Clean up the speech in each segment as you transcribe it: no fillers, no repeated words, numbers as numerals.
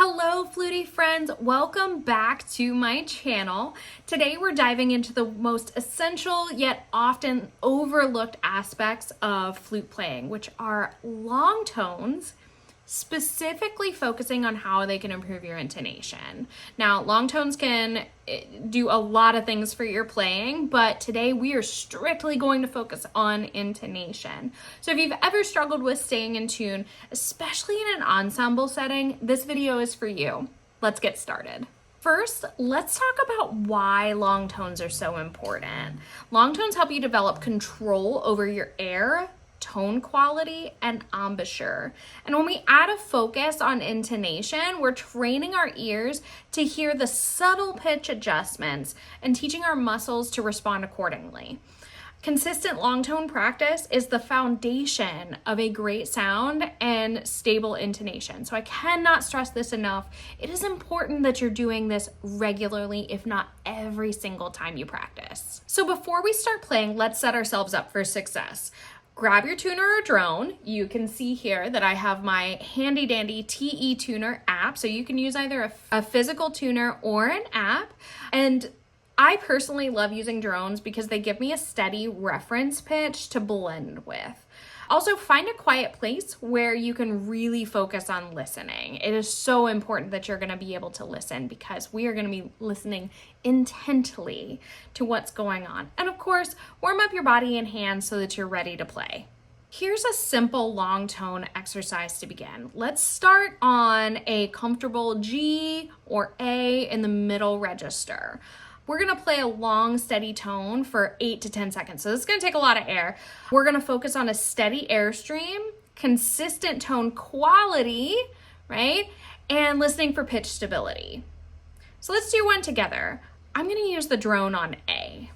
Hello, Flutie friends. Welcome back to my channel. Today we're diving into the most essential yet often overlooked aspects of flute playing, which are long tones, specifically focusing on how they can improve your intonation. Now, long tones can do a lot of things for your playing, but today we are strictly going to focus on intonation. So if you've ever struggled with staying in tune, especially in an ensemble setting, this video is for you. Let's get started. First, let's talk about why long tones are so important. Long tones help you develop control over your air, tone quality, and embouchure. And when we add a focus on intonation, we're training our ears to hear the subtle pitch adjustments and teaching our muscles to respond accordingly. Consistent long tone practice is the foundation of a great sound and stable intonation. So I cannot stress this enough. It is important that you're doing this regularly, if not every single time you practice. So before we start playing, let's set ourselves up for success. Grab your tuner or drone. You can see here that I have my handy dandy TE tuner app. So you can use either a physical tuner or an app. And I personally love using drones because they give me a steady reference pitch to blend with. Also, find a quiet place where you can really focus on listening. It is so important that you're going to be able to listen because we are going to be listening intently to what's going on. And of course, warm up your body and hands so that you're ready to play. Here's a simple long tone exercise to begin. Let's start on a comfortable G or A in the middle register. We're gonna play a long, steady tone for 8 to 10 seconds. So this is gonna take a lot of air. We're gonna focus on a steady airstream, consistent tone quality, right? And listening for pitch stability. So let's do one together. I'm gonna use the drone on A.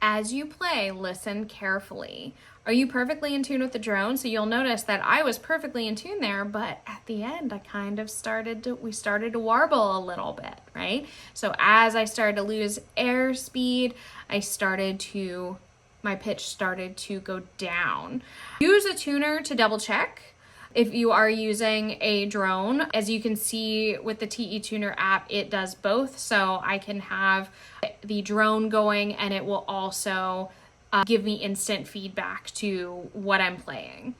As you play, listen carefully. Are you perfectly in tune with the drone? So you'll notice that I was perfectly in tune there, but at the end, I kind of we started to warble a little bit, right? So as I started to lose airspeed, my pitch started to go down. Use a tuner to double check. If you are using a drone, as you can see with the TE Tuner app, it does both. So I can have the drone going and it will also give me instant feedback to what I'm playing.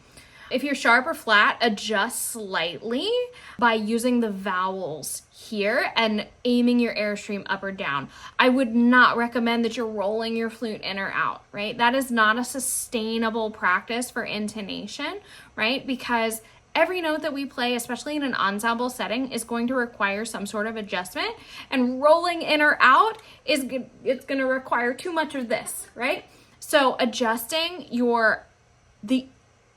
If you're sharp or flat, adjust slightly by using the vowels here and aiming your airstream up or down. I would not recommend that you're rolling your flute in or out, right? That is not a sustainable practice for intonation, right? Because every note that we play, especially in an ensemble setting, is going to require some sort of adjustment, and rolling in or out it's going to require too much of this, right? So adjusting the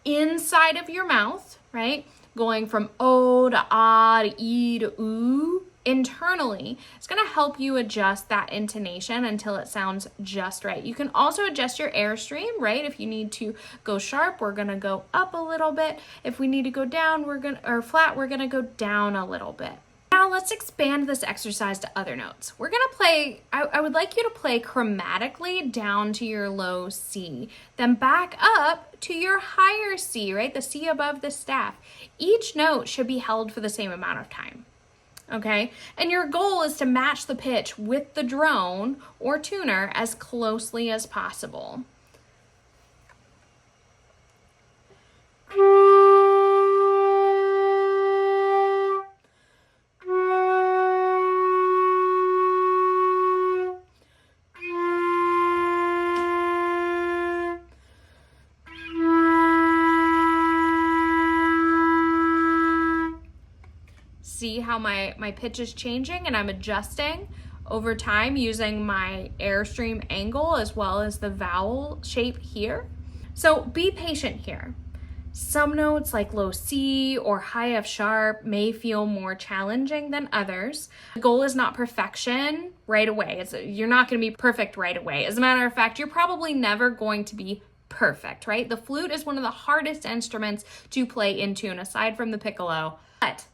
inside of your mouth, right? Going from O to ah to E to oo internally, it's going to help you adjust that intonation until it sounds just right. You can also adjust your airstream, right? If you need to go sharp, we're going to go up a little bit. If we need to go down, or flat, we're going to go down a little bit. Now let's expand this exercise to other notes. We're going to play, I would like you to play chromatically down to your low C, then back up to your higher C, right? The C above the staff. Each note should be held for the same amount of time. Okay, and your goal is to match the pitch with the drone or tuner as closely as possible. See how my pitch is changing and I'm adjusting over time using my airstream angle as well as the vowel shape here. So be patient here. Some notes like low C or high F sharp may feel more challenging than others. The goal is not perfection right away. You're not going to be perfect right away. As a matter of fact, you're probably never going to be perfect, right? The flute is one of the hardest instruments to play in tune aside from the piccolo. But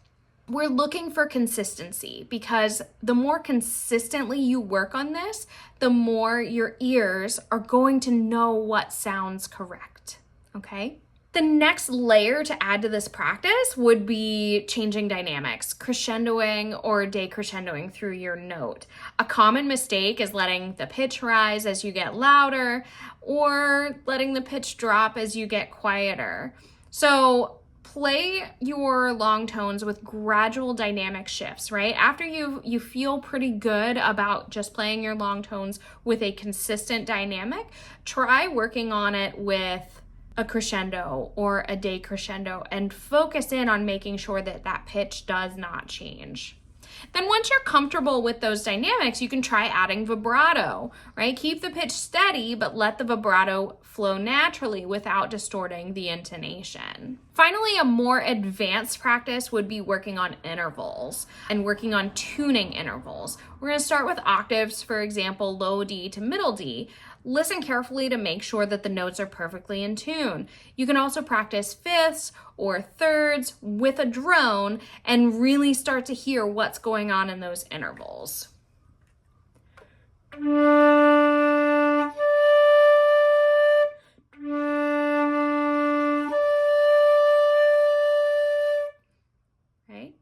we're looking for consistency, because the more consistently you work on this, the more your ears are going to know what sounds correct, okay? The next layer to add to this practice would be changing dynamics, crescendoing or decrescendoing through your note. A common mistake is letting the pitch rise as you get louder or letting the pitch drop as you get quieter. So play your long tones with gradual dynamic shifts, right? After you feel pretty good about just playing your long tones with a consistent dynamic, try working on it with a crescendo or a decrescendo and focus in on making sure that that pitch does not change. Then once you're comfortable with those dynamics, you can try adding vibrato, right? Keep the pitch steady, but let the vibrato flow naturally without distorting the intonation. Finally, a more advanced practice would be working on intervals and working on tuning intervals. We're going to start with octaves, for example, low D to middle D. Listen carefully to make sure that the notes are perfectly in tune. You can also practice fifths or thirds with a drone and really start to hear what's going on in those intervals. Right?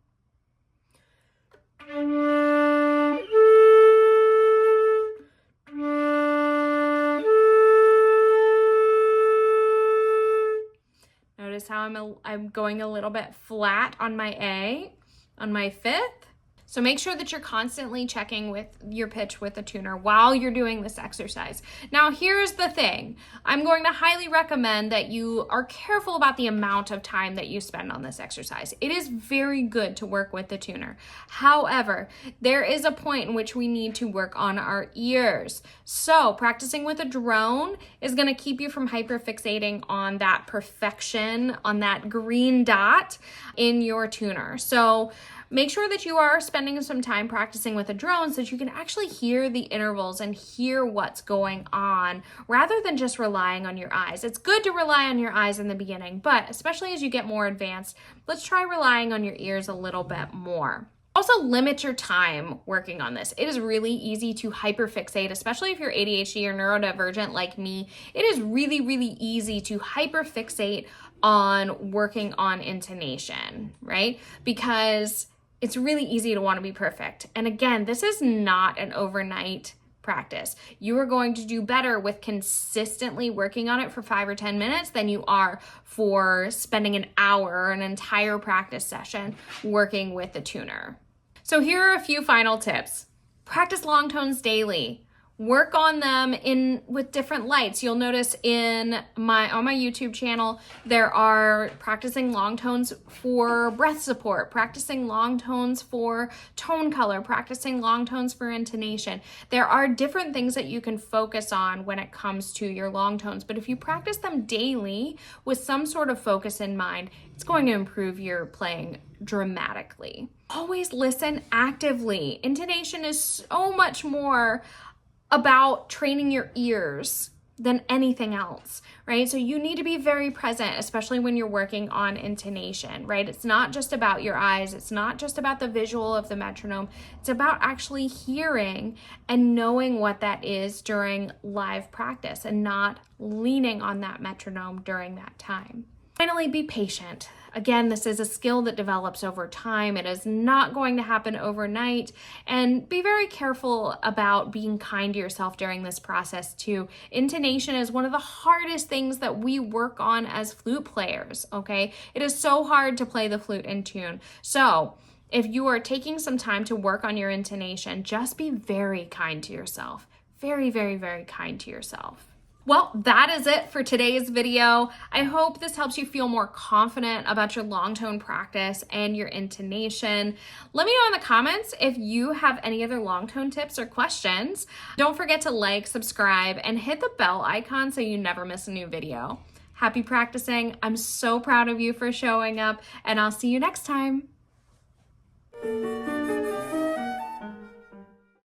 Notice how I'm going a little bit flat on my A, on my fifth. So make sure that you're constantly checking with your pitch with a tuner while you're doing this exercise. Now, here's the thing. I'm going to highly recommend that you are careful about the amount of time that you spend on this exercise. It is very good to work with the tuner. However, there is a point in which we need to work on our ears. So practicing with a drone is going to keep you from hyperfixating on that perfection, on that green dot in your tuner. So make sure that you are spending some time practicing with a drone so that you can actually hear the intervals and hear what's going on rather than just relying on your eyes. It's good to rely on your eyes in the beginning, but especially as you get more advanced, let's try relying on your ears a little bit more. Also, limit your time working on this. It is really easy to hyperfixate, especially if you're ADHD or neurodivergent like me. It is really, really easy to hyperfixate on working on intonation, right? Because it's really easy to want to be perfect. And again, this is not an overnight practice. You are going to do better with consistently working on it for 5 or 10 minutes than you are for spending an hour or an entire practice session working with the tuner. So here are a few final tips. Practice long tones daily. Work on them with different lights. You'll notice on my YouTube channel, there are practicing long tones for breath support, practicing long tones for tone color, practicing long tones for intonation. There are different things that you can focus on when it comes to your long tones, but if you practice them daily with some sort of focus in mind, it's going to improve your playing dramatically. Always listen actively. Intonation is so much more about training your ears than anything else, right? So you need to be very present, especially when you're working on intonation, right? It's not just about your eyes. It's not just about the visual of the metronome. It's about actually hearing and knowing what that is during live practice and not leaning on that metronome during that time. Finally, be patient. Again, this is a skill that develops over time. It is not going to happen overnight. And be very careful about being kind to yourself during this process too. Intonation is one of the hardest things that we work on as flute players, okay? It is so hard to play the flute in tune. So if you are taking some time to work on your intonation, just be very kind to yourself. Very, very, very kind to yourself. Well, that is it for today's video. I hope this helps you feel more confident about your long tone practice and your intonation. Let me know in the comments if you have any other long tone tips or questions. Don't forget to like, subscribe, and hit the bell icon so you never miss a new video. Happy practicing. I'm so proud of you for showing up, and I'll see you next time.